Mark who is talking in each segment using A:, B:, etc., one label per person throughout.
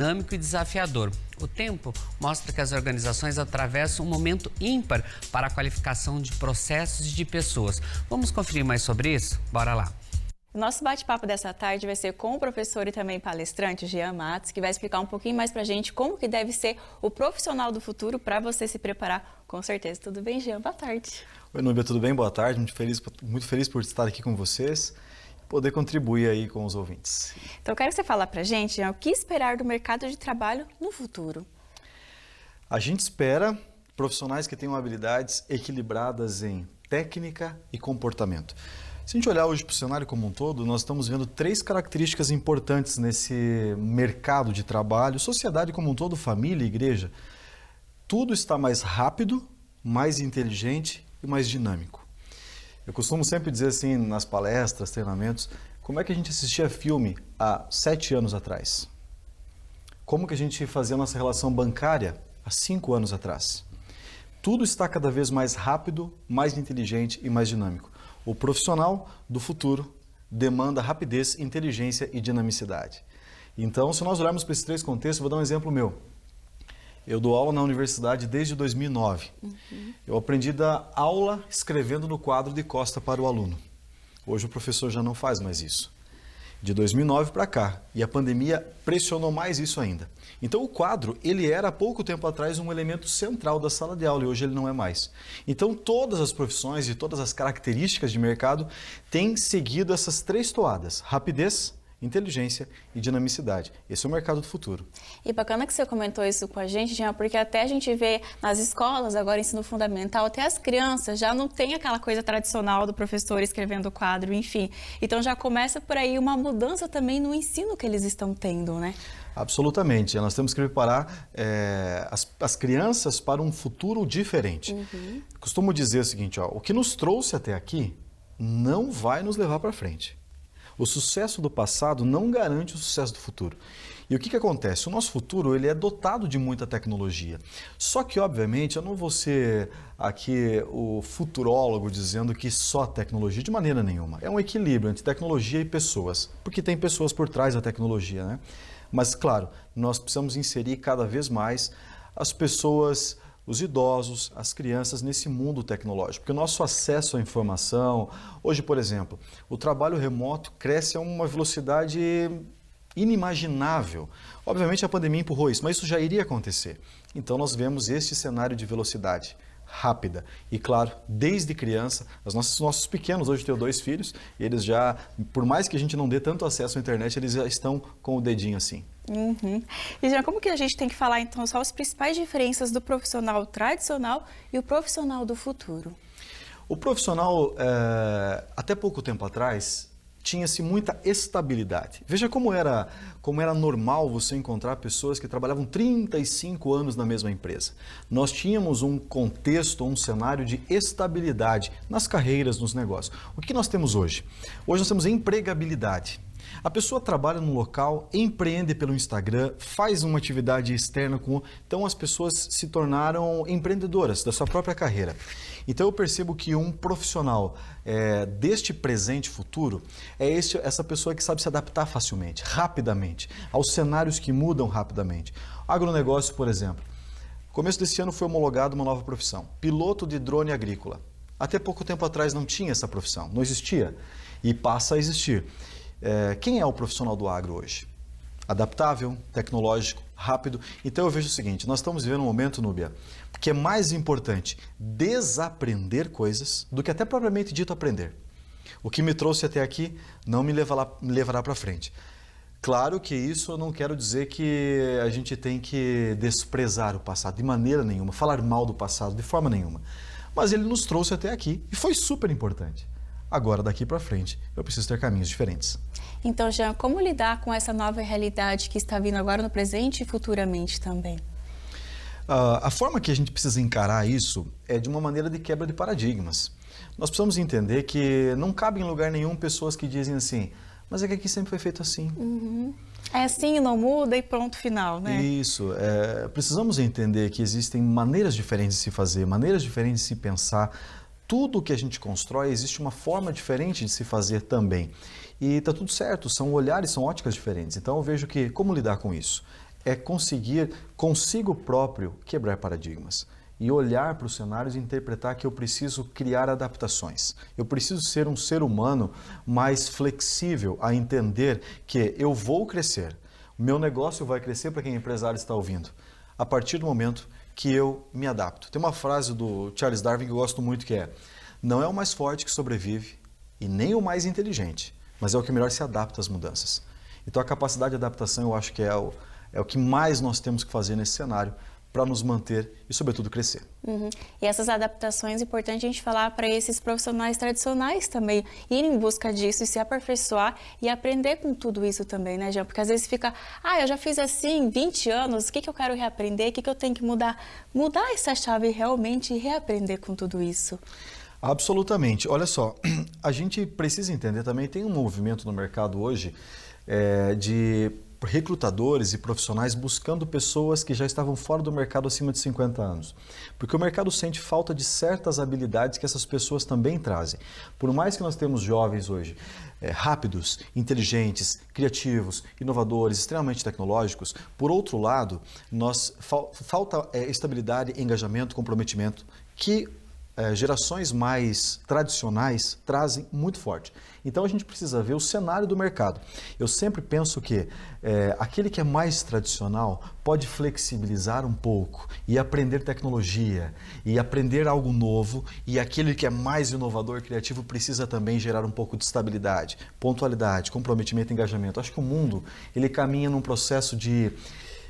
A: dinâmico e desafiador. O tempo mostra que as organizações atravessam um momento ímpar para a qualificação de processos e de pessoas. Vamos conferir mais sobre isso? Bora lá!
B: O nosso bate-papo dessa tarde vai ser com o professor e também palestrante Jean Matos, que vai explicar um pouquinho mais pra gente como que deve ser o profissional do futuro para você se preparar, com certeza. Tudo bem, Jean? Boa tarde.
C: Oi, Núbia, tudo bem? Boa tarde. Muito feliz por estar aqui com vocês e poder contribuir aí com os ouvintes.
B: Então, eu quero que você fale pra gente, Jean, o que esperar do mercado de trabalho no futuro.
C: A gente espera profissionais que tenham habilidades equilibradas em técnica e comportamento. Se a gente olhar hoje para o cenário como um todo, nós estamos vendo 3 características importantes nesse mercado de trabalho, sociedade como um todo, família e igreja. Tudo está mais rápido, mais inteligente e mais dinâmico. Eu costumo sempre dizer assim nas palestras, treinamentos, como é que a gente assistia filme há 7 anos atrás? Como que a gente fazia nossa relação bancária há 5 anos atrás? Tudo está cada vez mais rápido, mais inteligente e mais dinâmico. O profissional do futuro demanda rapidez, inteligência e dinamicidade. Então, se nós olharmos para esses 3 contextos, vou dar um exemplo meu. Eu dou aula na universidade desde 2009. Eu aprendi a dar aula escrevendo no quadro de costa para o aluno. Hoje o professor já não faz mais isso. De 2009 para cá. E a pandemia pressionou mais isso ainda. Então o quadro, ele era há pouco tempo atrás um elemento central da sala de aula e hoje ele não é mais. Então todas as profissões e todas as características de mercado têm seguido essas 3 toadas: rapidez, inteligência e dinamicidade. Esse é o mercado do futuro.
B: E bacana que você comentou isso com a gente, Jean, porque até a gente vê nas escolas, agora ensino fundamental, até as crianças já não tem aquela coisa tradicional do professor escrevendo o quadro, enfim. Então já começa por aí uma mudança também no ensino que eles estão tendo, né?
C: Absolutamente. Nós temos que preparar as crianças para um futuro diferente. Costumo dizer o seguinte, o que nos trouxe até aqui não vai nos levar para frente. O sucesso do passado não garante o sucesso do futuro. E o que acontece? O nosso futuro ele é dotado de muita tecnologia. Só que, obviamente, eu não vou ser aqui o futurólogo dizendo que só tecnologia, de maneira nenhuma. É um equilíbrio entre tecnologia e pessoas, porque tem pessoas por trás da tecnologia, né? Mas, claro, nós precisamos inserir cada vez mais as pessoas, os idosos, as crianças nesse mundo tecnológico, porque o nosso acesso à informação, hoje, por exemplo, o trabalho remoto cresce a uma velocidade inimaginável. Obviamente a pandemia empurrou isso, mas isso já iria acontecer. Então nós vemos este cenário de velocidade rápida e, claro, desde criança, os nossos pequenos, hoje eu tenho 2 filhos, e eles já, por mais que a gente não dê tanto acesso à internet, eles já estão com o dedinho assim.
B: E já como que a gente tem que falar então só as principais diferenças do profissional tradicional e o profissional do futuro?
C: O profissional, até pouco tempo atrás, tinha-se muita estabilidade. Veja como era normal você encontrar pessoas que trabalhavam 35 anos na mesma empresa. Nós tínhamos um contexto, um cenário de estabilidade nas carreiras, nos negócios. O que nós temos hoje? Hoje nós temos empregabilidade. A pessoa trabalha num local, empreende pelo Instagram, faz uma atividade externa então as pessoas se tornaram empreendedoras da sua própria carreira. Então eu percebo que um profissional deste presente e futuro é essa pessoa que sabe se adaptar facilmente, rapidamente, aos cenários que mudam rapidamente. Agronegócio, por exemplo. No começo desse ano foi homologada uma nova profissão, piloto de drone agrícola. Até pouco tempo atrás não tinha essa profissão, não existia e passa a existir. Quem é o profissional do agro hoje? Adaptável, tecnológico, rápido. Então eu vejo o seguinte, nós estamos vivendo um momento, Núbia, que é mais importante desaprender coisas do que até propriamente dito aprender. O que me trouxe até aqui não me levará para frente. Claro que isso eu não quero dizer que a gente tem que desprezar o passado de maneira nenhuma, falar mal do passado de forma nenhuma. Mas ele nos trouxe até aqui e foi super importante. Agora, daqui para frente, eu preciso ter caminhos diferentes.
B: Então, Jean, como lidar com essa nova realidade que está vindo agora no presente e futuramente também?
C: A forma que a gente precisa encarar isso é de uma maneira de quebra de paradigmas. Nós precisamos entender que não cabe em lugar nenhum pessoas que dizem assim, mas é que aqui sempre foi feito assim.
B: É assim, não muda e pronto, final, né?
C: Isso. Precisamos entender que existem maneiras diferentes de se fazer, maneiras diferentes de se pensar. Tudo que a gente constrói, existe uma forma diferente de se fazer também. E está tudo certo, são olhares, são óticas diferentes. Então eu vejo que como lidar com isso? é conseguir consigo próprio quebrar paradigmas e olhar para os cenários e interpretar que eu preciso criar adaptações. Eu preciso ser um ser humano mais flexível a entender que eu vou crescer. O meu negócio vai crescer, para quem é empresário está ouvindo, a partir do momento que eu me adapto. Tem uma frase do Charles Darwin que eu gosto muito, que é: não é o mais forte que sobrevive e nem o mais inteligente, mas é o que melhor se adapta às mudanças. Então a capacidade de adaptação eu acho que é o que mais nós temos que fazer nesse cenário para nos manter e, sobretudo, crescer.
B: E essas adaptações, é importante a gente falar para esses profissionais tradicionais também, irem em busca disso e se aperfeiçoar e aprender com tudo isso também, né, Jean? Porque às vezes fica, eu já fiz assim 20 anos, o que eu quero reaprender, o que eu tenho que mudar? Mudar essa chave realmente e reaprender com tudo isso.
C: Absolutamente. Olha só, a gente precisa entender também, tem um movimento no mercado hoje de recrutadores e profissionais buscando pessoas que já estavam fora do mercado acima de 50 anos. Porque o mercado sente falta de certas habilidades que essas pessoas também trazem. Por mais que nós temos jovens hoje rápidos, inteligentes, criativos, inovadores, extremamente tecnológicos, por outro lado, falta estabilidade, engajamento, comprometimento, que gerações mais tradicionais trazem muito forte. Então a gente precisa ver o cenário do mercado. Eu sempre penso que aquele que é mais tradicional pode flexibilizar um pouco e aprender tecnologia e aprender algo novo, e aquele que é mais inovador, criativo, precisa também gerar um pouco de estabilidade, pontualidade, comprometimento e engajamento. Acho que o mundo ele caminha num processo de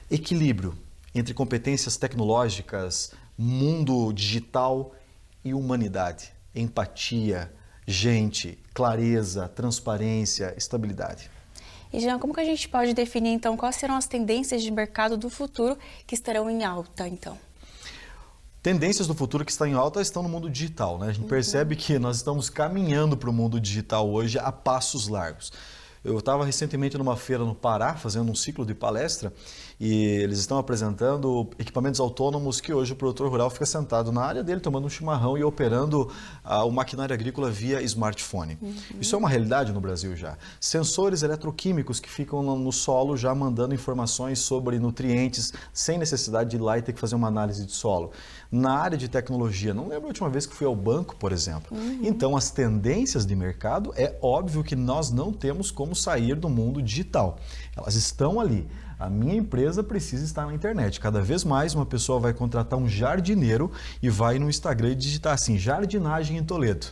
C: equilíbrio entre competências tecnológicas, mundo digital e humanidade, empatia, gente, clareza, transparência, estabilidade.
B: E Jean, como que a gente pode definir então quais serão as tendências de mercado do futuro que estarão em alta então?
C: Tendências do futuro que estão em alta estão no mundo digital, né? A gente percebe que nós estamos caminhando para o mundo digital hoje a passos largos. Eu estava recentemente numa feira no Pará, fazendo um ciclo de palestra, e eles estão apresentando equipamentos autônomos que hoje o produtor rural fica sentado na área dele, tomando um chimarrão e operando o maquinário agrícola via smartphone. Isso é uma realidade no Brasil já. Sensores eletroquímicos que ficam no solo já mandando informações sobre nutrientes, sem necessidade de ir lá e ter que fazer uma análise de solo. Na área de tecnologia, não lembro a última vez que fui ao banco, por exemplo. Então, as tendências de mercado, é óbvio que nós não temos como sair do mundo digital. Elas estão ali. A minha empresa precisa estar na internet. Cada vez mais uma pessoa vai contratar um jardineiro e vai no Instagram e digitar assim, jardinagem em Toledo.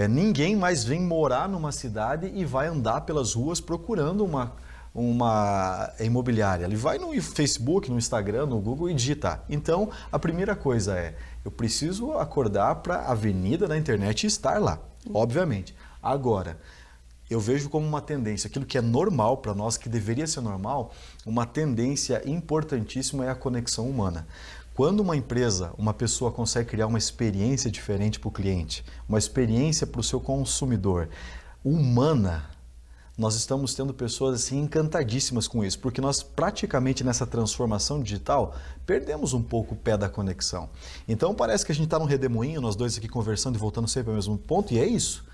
C: Ninguém mais vem morar numa cidade e vai andar pelas ruas procurando uma imobiliária. Ele vai no Facebook, no Instagram, no Google e digitar. Então, a primeira coisa eu preciso acordar para a avenida da internet e estar lá, obviamente. Agora, eu vejo como uma tendência, aquilo que é normal para nós, que deveria ser normal, uma tendência importantíssima é a conexão humana. Quando uma empresa, uma pessoa consegue criar uma experiência diferente para o cliente, uma experiência para o seu consumidor, humana, nós estamos tendo pessoas assim encantadíssimas com isso, porque nós praticamente nessa transformação digital perdemos um pouco o pé da conexão. Então parece que a gente está num redemoinho, nós dois aqui conversando e voltando sempre ao mesmo ponto, e é isso.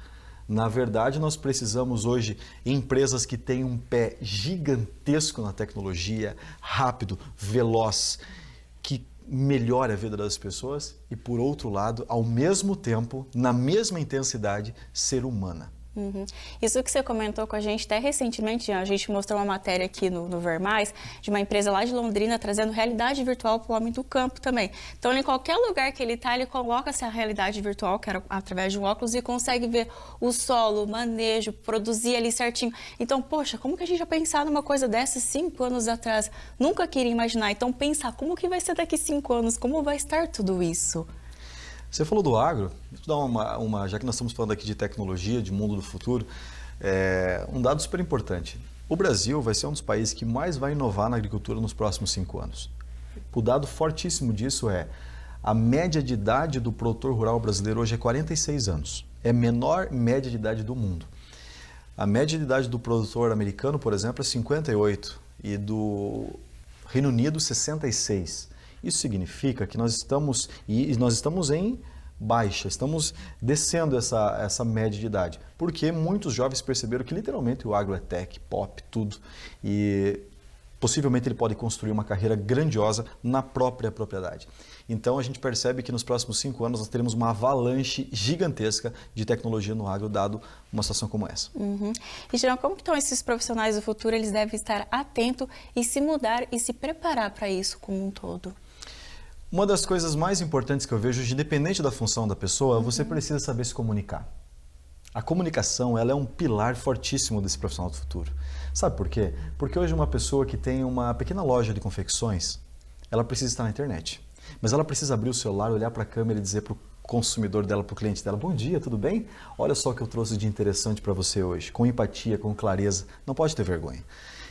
C: Na verdade, nós precisamos hoje de empresas que têm um pé gigantesco na tecnologia, rápido, veloz, que melhore a vida das pessoas e, por outro lado, ao mesmo tempo, na mesma intensidade, ser humana.
B: Isso que você comentou com a gente até recentemente, a gente mostrou uma matéria aqui no Ver Mais, de uma empresa lá de Londrina trazendo realidade virtual para o homem do campo também. Então, em qualquer lugar que ele está, ele coloca essa realidade virtual, que era através de um óculos, e consegue ver o solo, o manejo, produzir ali certinho. Então, poxa, como que a gente já pensar numa coisa dessa 5 anos atrás? Nunca queria imaginar. Então, pensar como que vai ser daqui 5 anos, como vai estar tudo isso?
C: Você falou do agro, vou dar já que nós estamos falando aqui de tecnologia, de mundo do futuro, um dado super importante. O Brasil vai ser um dos países que mais vai inovar na agricultura nos próximos 5 anos. O dado fortíssimo disso a média de idade do produtor rural brasileiro hoje é 46 anos. É a menor média de idade do mundo. A média de idade do produtor americano, por exemplo, é 58 e do Reino Unido 66. Isso significa que nós estamos em baixa, estamos descendo essa média de idade, porque muitos jovens perceberam que literalmente o agro é tech, pop, tudo. E possivelmente ele pode construir uma carreira grandiosa na própria propriedade. Então a gente percebe que nos próximos 5 anos nós teremos uma avalanche gigantesca de tecnologia no agro, dado uma situação como essa.
B: E, Jean, como que estão esses profissionais do futuro? Eles devem estar atentos e se mudar e se preparar para isso como um todo.
C: Uma das coisas mais importantes que eu vejo, independente da função da pessoa, você precisa saber se comunicar. A comunicação, ela é um pilar fortíssimo desse profissional do futuro. Sabe por quê? Porque hoje uma pessoa que tem uma pequena loja de confecções, ela precisa estar na internet. Mas ela precisa abrir o celular, olhar para a câmera e dizer para o consumidor dela, para o cliente dela: bom dia, tudo bem? Olha só o que eu trouxe de interessante para você hoje, com empatia, com clareza. Não pode ter vergonha.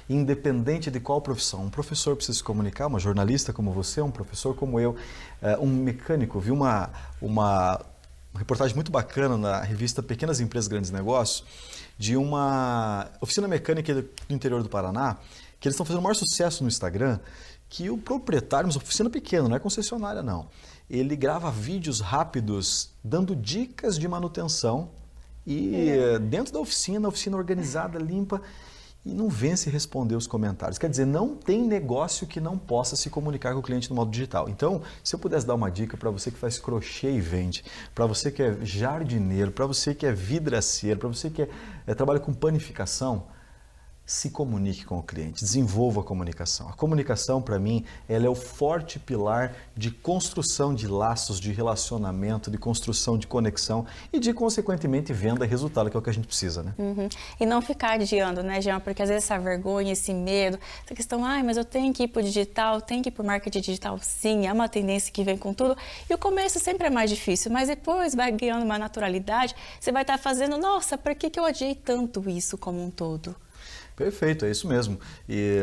C: Independente de qual profissão, um professor precisa se comunicar, uma jornalista como você, um professor como eu, um mecânico. Vi uma reportagem muito bacana na revista Pequenas Empresas, Grandes Negócios, de uma oficina mecânica do interior do Paraná, que eles estão fazendo o maior sucesso no Instagram, que o proprietário, uma oficina pequena, não é concessionária não, ele grava vídeos rápidos dando dicas de manutenção e dentro da oficina, a oficina organizada, limpa, e não vence responder os comentários. Quer dizer, não tem negócio que não possa se comunicar com o cliente no modo digital. Então, se eu pudesse dar uma dica para você que faz crochê e vende, para você que é jardineiro, para você que é vidraceiro, para você que trabalha com panificação, se comunique com o cliente, desenvolva a comunicação. A comunicação, para mim, ela é o forte pilar de construção de laços, de relacionamento, de construção de conexão e de, consequentemente, venda e resultado, que é o que a gente precisa, né?
B: E não ficar adiando, né, Jean? Porque às vezes essa vergonha, esse medo, essa questão, mas eu tenho que ir para o digital, tenho que ir para o marketing digital, sim, é uma tendência que vem com tudo. E o começo sempre é mais difícil, mas depois vai ganhando uma naturalidade, você vai estar fazendo, nossa, por que eu adiei tanto isso como um todo?
C: Perfeito, é isso mesmo. E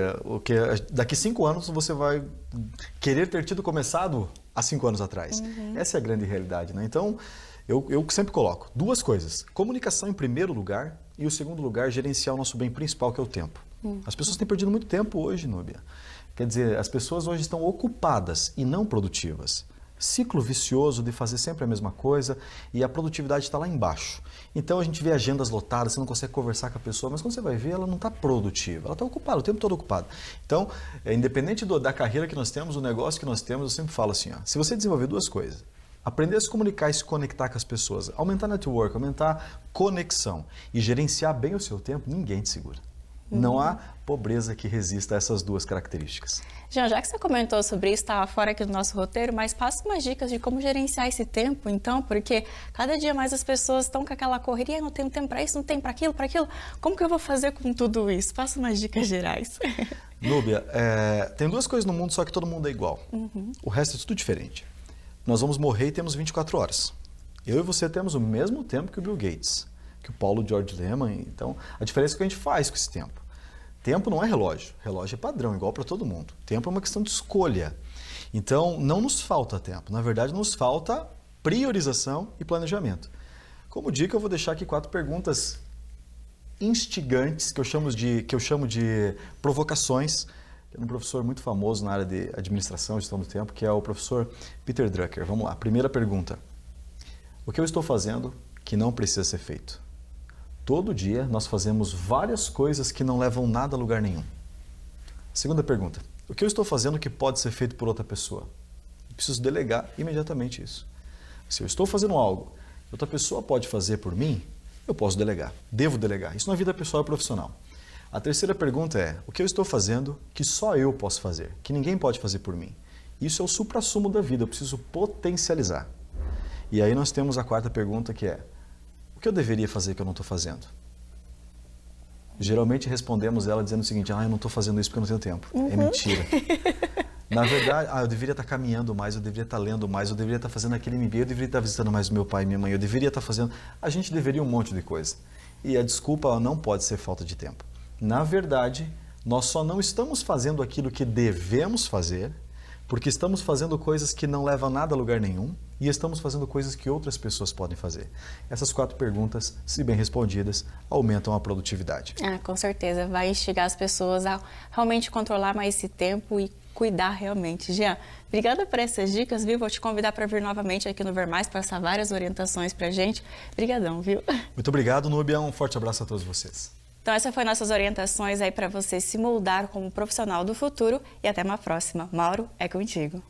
C: daqui 5 anos você vai querer ter tido começado há 5 anos atrás. Essa é a grande realidade, né? Então, eu sempre coloco 2 coisas. Comunicação em primeiro lugar e o segundo lugar, gerenciar o nosso bem principal, que é o tempo. As pessoas têm perdido muito tempo hoje, Núbia. Quer dizer, as pessoas hoje estão ocupadas e não produtivas. Ciclo vicioso de fazer sempre a mesma coisa e a produtividade está lá embaixo. Então a gente vê agendas lotadas, você não consegue conversar com a pessoa, mas quando você vai ver, ela não está produtiva, ela está ocupada, o tempo todo ocupada. Então, independente da carreira que nós temos, o negócio que nós temos, eu sempre falo assim, se você desenvolver 2 coisas, aprender a se comunicar e se conectar com as pessoas, aumentar network, aumentar conexão e gerenciar bem o seu tempo, ninguém te segura. Não há pobreza que resista a essas 2 características.
B: Jean, já que você comentou sobre isso, estava fora aqui do nosso roteiro, mas passa umas dicas de como gerenciar esse tempo, então, porque cada dia mais as pessoas estão com aquela correria, não tenho tempo para isso, não tenho para aquilo, como que eu vou fazer com tudo isso? Passa umas dicas gerais.
C: Núbia, tem 2 coisas no mundo, só que todo mundo é igual. O resto é tudo diferente. Nós vamos morrer e temos 24 horas. Eu e você temos o mesmo tempo que o Bill Gates, que o Paulo George Lehman. Então, a diferença é o que a gente faz com esse tempo. Tempo não é relógio. Relógio é padrão, igual para todo mundo. Tempo é uma questão de escolha. Então, não nos falta tempo. Na verdade, nos falta priorização e planejamento. Como dica, eu vou deixar aqui 4 perguntas instigantes, que eu chamo de provocações. Tem um professor muito famoso na área de administração e gestão do tempo, que é o professor Peter Drucker. Vamos lá. Primeira pergunta. O que eu estou fazendo que não precisa ser feito? Todo dia nós fazemos várias coisas que não levam nada a lugar nenhum. Segunda pergunta. O que eu estou fazendo que pode ser feito por outra pessoa? Eu preciso delegar imediatamente isso. Se eu estou fazendo algo que outra pessoa pode fazer por mim, eu posso delegar. Devo delegar. Isso na vida pessoal e profissional. A terceira pergunta é: o que eu estou fazendo que só eu posso fazer, que ninguém pode fazer por mim? Isso é o suprassumo da vida, eu preciso potencializar. E aí nós temos a 4ª pergunta, que é: o que eu deveria fazer que eu não estou fazendo? Geralmente respondemos ela dizendo o seguinte: eu não estou fazendo isso porque eu não tenho tempo. É mentira. Na verdade, eu deveria estar caminhando mais, eu deveria estar lendo mais, eu deveria estar fazendo aquele MBA, eu deveria estar visitando mais meu pai e minha mãe, eu deveria estar fazendo... A gente deveria um monte de coisa. E a desculpa não pode ser falta de tempo. Na verdade, nós só não estamos fazendo aquilo que devemos fazer porque estamos fazendo coisas que não levam nada a lugar nenhum e estamos fazendo coisas que outras pessoas podem fazer. Essas 4 perguntas, se bem respondidas, aumentam a produtividade.
B: Com certeza, vai instigar as pessoas a realmente controlar mais esse tempo e cuidar realmente. Jean, obrigada por essas dicas, viu? Vou te convidar para vir novamente aqui no Ver Mais, passar várias orientações para a gente. Obrigadão, viu?
C: Muito obrigado, Núbia. Um forte abraço a todos vocês.
B: Então, essas foram nossas orientações aí para você se moldar como profissional do futuro e até uma próxima. Mauro, é contigo.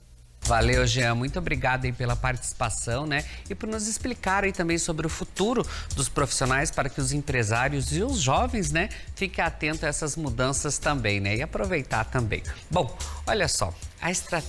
A: Valeu, Jean. Muito obrigado aí pela participação, né? E por nos explicar aí também sobre o futuro dos profissionais para que os empresários e os jovens, né, fiquem atentos a essas mudanças também, né? E aproveitar também. Bom, olha só, a estratégia